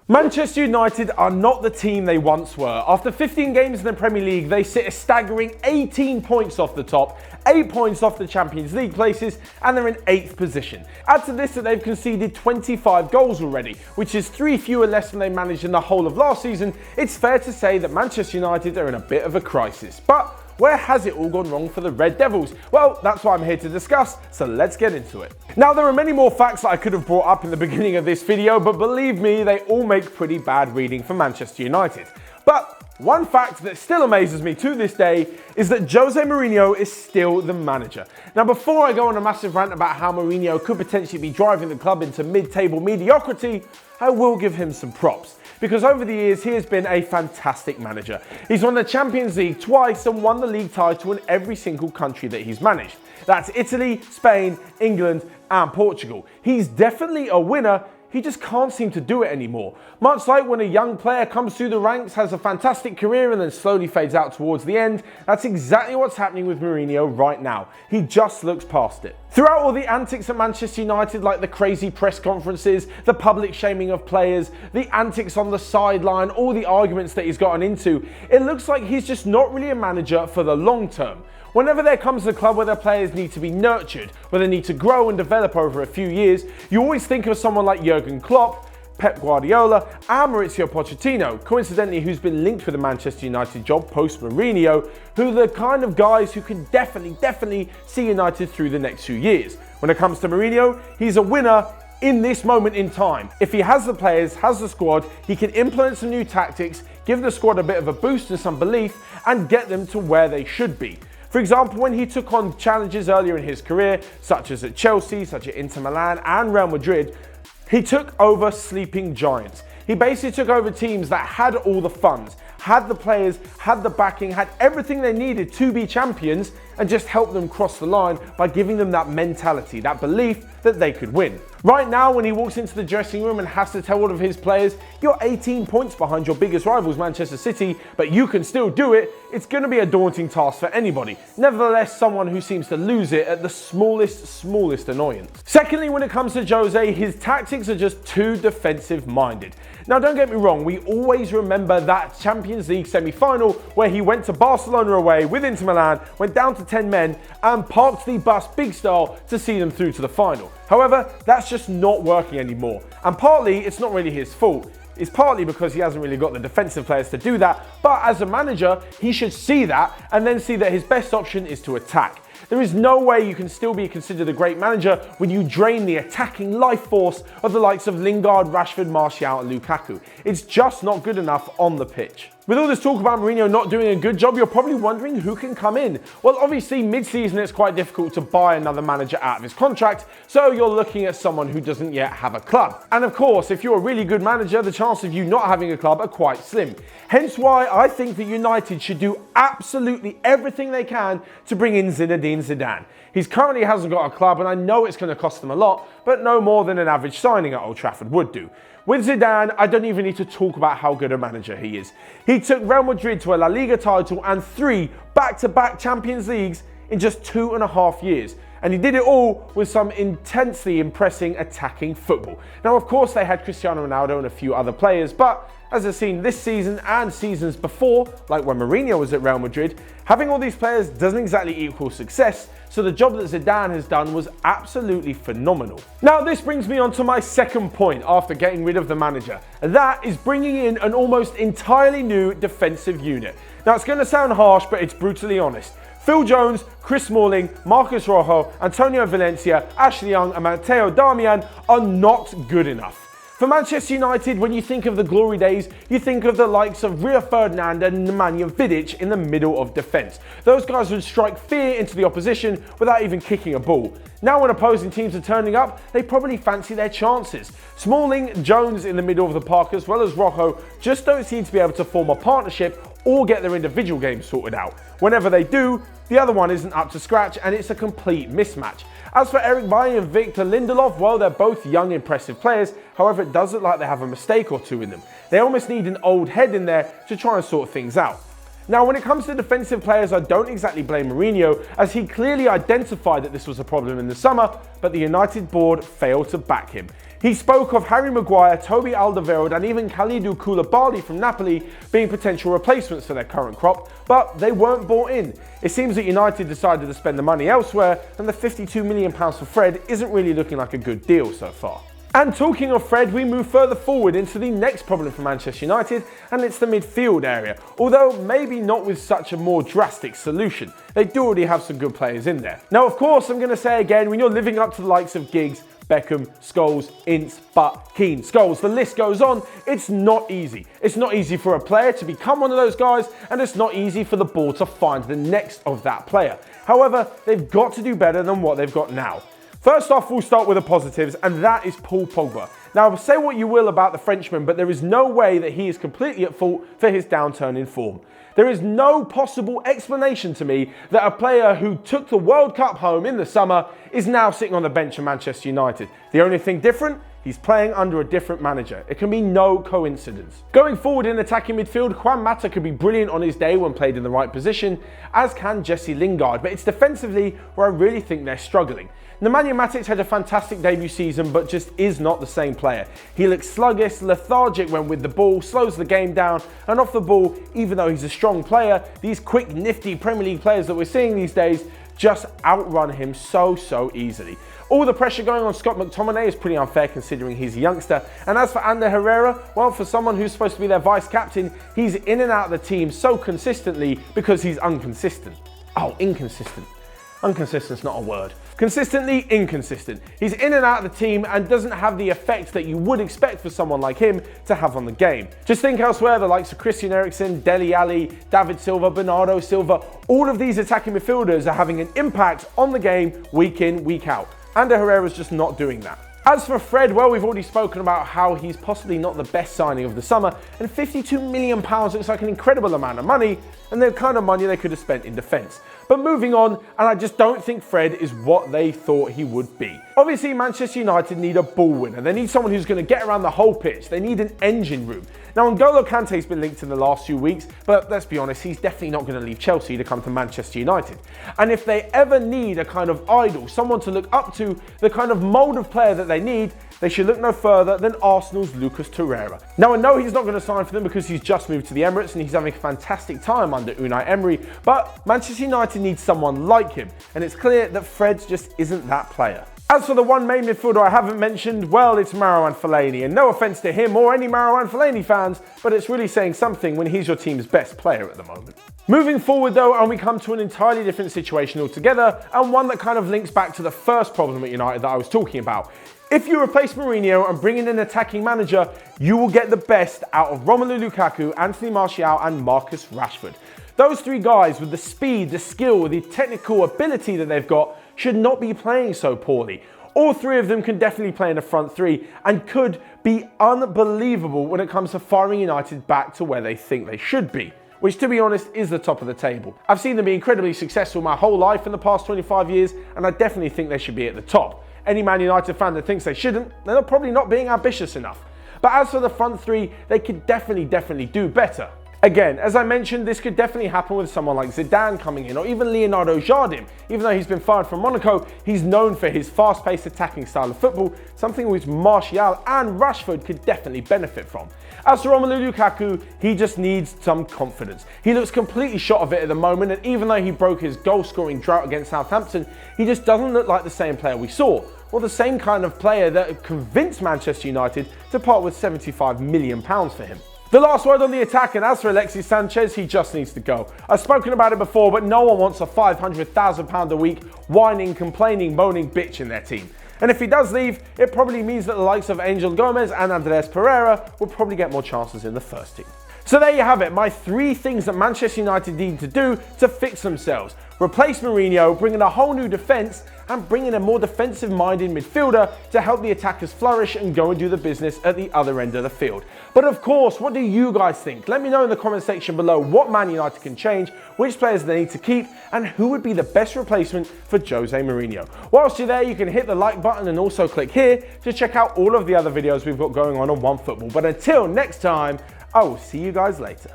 Manchester United are not the team they once were. After 15 games in the Premier League, they sit a staggering 18 points off the top, 8 points off the Champions League places, and they're in 8th position. Add to this that they've conceded 25 goals already, which is 3 fewer less than they managed in the whole of last season. It's fair to say that Manchester United are in a bit of a crisis. But where has it all gone wrong for the Red Devils? Well, that's what I'm here to discuss, so let's get into it. Now, there are many more facts that I could have brought up in the beginning of this video, but believe me, they all make pretty bad reading for Manchester United. But one fact that still amazes me to this day is that Jose Mourinho is still the manager. Now, before I go on a massive rant about how Mourinho could potentially be driving the club into mid-table mediocrity, I will give him some props. Because over the years, he has been a fantastic manager. He's won the Champions League twice and won the league title in every single country that he's managed. That's Italy, Spain, England, and Portugal. He's definitely a winner. He just can't seem to do it anymore. Much like when a young player comes through the ranks, has a fantastic career and then slowly fades out towards the end, that's exactly what's happening with Mourinho right now. He just looks past it. Throughout all the antics at Manchester United, like the crazy press conferences, the public shaming of players, the antics on the sideline, all the arguments that he's gotten into, it looks like he's just not really a manager for the long term. Whenever there comes a club where their players need to be nurtured, where they need to grow and develop over a few years, you always think of someone like Jurgen Klopp, Pep Guardiola, and Mauricio Pochettino, coincidentally who's been linked with the Manchester United job post-Mourinho, who are the kind of guys who can definitely see United through the next few years. When it comes to Mourinho, he's a winner in this moment in time. If he has the players, has the squad, he can implement some new tactics, give the squad a bit of a boost and some belief, and get them to where they should be. For example, when he took on challenges earlier in his career, such as at Chelsea, such as Inter Milan and Real Madrid, he took over sleeping giants. He basically took over teams that had all the funds, had the players, had the backing, had everything they needed to be champions, and just helped them cross the line by giving them that mentality, that belief that they could win. Right now, when he walks into the dressing room and has to tell all of his players, you're 18 points behind your biggest rivals, Manchester City, but you can still do it, it's going to be a daunting task for anybody. Nevertheless, someone who seems to lose it at the smallest annoyance. Secondly, when it comes to Jose, his tactics are just too defensive-minded. Now, don't get me wrong, we always remember that Champions League semi-final where he went to Barcelona away with Inter Milan, went down to 10 men, and parked the bus big style to see them through to the final. However, that's just not working anymore. And partly, it's not really his fault. It's partly because he hasn't really got the defensive players to do that, but as a manager, he should see that and then see that his best option is to attack. There is no way you can still be considered a great manager when you drain the attacking life force of the likes of Lingard, Rashford, Martial and Lukaku. It's just not good enough on the pitch. With all this talk about Mourinho not doing a good job, you're probably wondering who can come in. Well, obviously, mid-season it's quite difficult to buy another manager out of his contract, so you're looking at someone who doesn't yet have a club. And of course, if you're a really good manager, the chances of you not having a club are quite slim. Hence why I think that United should do absolutely everything they can to bring in Zinedine Zidane. He currently hasn't got a club, and I know it's going to cost them a lot, but no more than an average signing at Old Trafford would do. With Zidane, I don't even need to talk about how good a manager he is. He took Real Madrid to a La Liga title and 3 back-to-back Champions Leagues in just 2.5 years. And he did it all with some intensely impressing attacking football. Now, of course, they had Cristiano Ronaldo and a few other players, but as I've seen this season and seasons before, like when Mourinho was at Real Madrid, having all these players doesn't exactly equal success, so the job that Zidane has done was absolutely phenomenal. Now, this brings me on to my second point after getting rid of the manager, and that is bringing in an almost entirely new defensive unit. Now, it's going to sound harsh, but it's brutally honest. Phil Jones, Chris Smalling, Marcos Rojo, Antonio Valencia, Ashley Young and Matteo Darmian are not good enough. For Manchester United, when you think of the glory days, you think of the likes of Rio Ferdinand and Nemanja Vidic in the middle of defence. Those guys would strike fear into the opposition without even kicking a ball. Now when opposing teams are turning up, they probably fancy their chances. Smalling, Jones in the middle of the park as well as Rojo just don't seem to be able to form a partnership or get their individual games sorted out. Whenever they do, the other one isn't up to scratch and it's a complete mismatch. As for Eric Bailly and Victor Lindelof, well, they're both young, impressive players. However, it does look like they have a mistake or two in them. They almost need an old head in there to try and sort things out. Now, when it comes to defensive players, I don't exactly blame Mourinho, as he clearly identified that this was a problem in the summer, but the United board failed to back him. He spoke of Harry Maguire, Toby Alderweireld and even Kalidou Koulibaly from Napoli being potential replacements for their current crop, but they weren't bought in. It seems that United decided to spend the money elsewhere, and the £52 million for Fred isn't really looking like a good deal so far. And talking of Fred, we move further forward into the next problem for Manchester United, and it's the midfield area, although maybe not with such a more drastic solution. They do already have some good players in there. Now, of course, I'm going to say again, when you're living up to the likes of Giggs, Beckham, Scholes, Ince, Butt, Keane, Scholes, the list goes on, it's not easy. It's not easy for a player to become one of those guys, and it's not easy for the board to find the next of that player. However, they've got to do better than what they've got now. First off, we'll start with the positives, and that is Paul Pogba. Now, say what you will about the Frenchman, but there is no way that he is completely at fault for his downturn in form. There is no possible explanation to me that a player who took the World Cup home in the summer is now sitting on the bench of Manchester United. The only thing different, he's playing under a different manager. It can be no coincidence. Going forward in attacking midfield, Juan Mata could be brilliant on his day when played in the right position, as can Jesse Lingard, but it's defensively where I really think they're struggling. Nemanja Matic had a fantastic debut season, but just is not the same player. He looks sluggish, lethargic when with the ball, slows the game down, and off the ball, even though he's a strong player, these quick, nifty Premier League players that we're seeing these days just outrun him so easily. All the pressure going on Scott McTominay is pretty unfair considering he's a youngster. And as for Ander Herrera, well, for someone who's supposed to be their vice-captain, he's in and out of the team so consistently because he's inconsistent. Oh, inconsistent. Inconsistent's not a word. Consistently inconsistent. He's in and out of the team and doesn't have the effect that you would expect for someone like him to have on the game. Just think elsewhere, the likes of Christian Eriksen, Dele Alli, David Silva, Bernardo Silva, all of these attacking midfielders are having an impact on the game week in, week out. Ander Herrera's just not doing that. As for Fred, well, we've already spoken about how he's possibly not the best signing of the summer, and £52 million looks like an incredible amount of money, and the kind of money they could have spent in defence. But moving on, and I just don't think Fred is what they thought he would be. Obviously, Manchester United need a ball winner. They need someone who's going to get around the whole pitch. They need an engine room. Now, N'Golo Kante's been linked in the last few weeks, but let's be honest, he's definitely not going to leave Chelsea to come to Manchester United. And if they ever need a kind of idol, someone to look up to, the kind of mould of player that they need, they should look no further than Arsenal's Lucas Torreira. Now, I know he's not going to sign for them because he's just moved to the Emirates and he's having a fantastic time under Unai Emery, but Manchester United needs someone like him, and it's clear that Fred just isn't that player. As for the one main midfielder I haven't mentioned, well, it's Marouane Fellaini, and no offence to him or any Marouane Fellaini fans, but it's really saying something when he's your team's best player at the moment. Moving forward though, and we come to an entirely different situation altogether, and one that kind of links back to the first problem at United that I was talking about. If you replace Mourinho and bring in an attacking manager, you will get the best out of Romelu Lukaku, Anthony Martial and Marcus Rashford. Those three guys with the speed, the skill, the technical ability that they've got should not be playing so poorly. All three of them can definitely play in the front three and could be unbelievable when it comes to firing United back to where they think they should be, which to be honest is the top of the table. I've seen them be incredibly successful my whole life in the past 25 years, and I definitely think they should be at the top. Any Man United fan that thinks they shouldn't, they're probably not being ambitious enough. But as for the front three, they could definitely do better. Again, as I mentioned, this could definitely happen with someone like Zidane coming in, or even Leonardo Jardim. Even though he's been fired from Monaco, he's known for his fast-paced attacking style of football, something which Martial and Rashford could definitely benefit from. As for Romelu Lukaku, he just needs some confidence. He looks completely shot of it at the moment, and even though he broke his goal-scoring drought against Southampton, he just doesn't look like the same player we saw, or the same kind of player that convinced Manchester United to part with £75 million for him. The last word on the attack, and as for Alexis Sanchez, he just needs to go. I've spoken about it before, but no one wants a £500,000 a week whining, complaining, moaning bitch in their team. And if he does leave, it probably means that the likes of Angel Gomez and Andres Pereira will probably get more chances in the first team. So there you have it, my 3 things that Manchester United need to do to fix themselves. Replace Mourinho, bring in a whole new defence, and bring in a more defensive-minded midfielder to help the attackers flourish and go and do the business at the other end of the field. But of course, what do you guys think? Let me know in the comment section below what Man United can change, which players they need to keep, and who would be the best replacement for Jose Mourinho. Whilst you're there, you can hit the like button and also click here to check out all of the other videos we've got going on OneFootball. But until next time, I will see you guys later.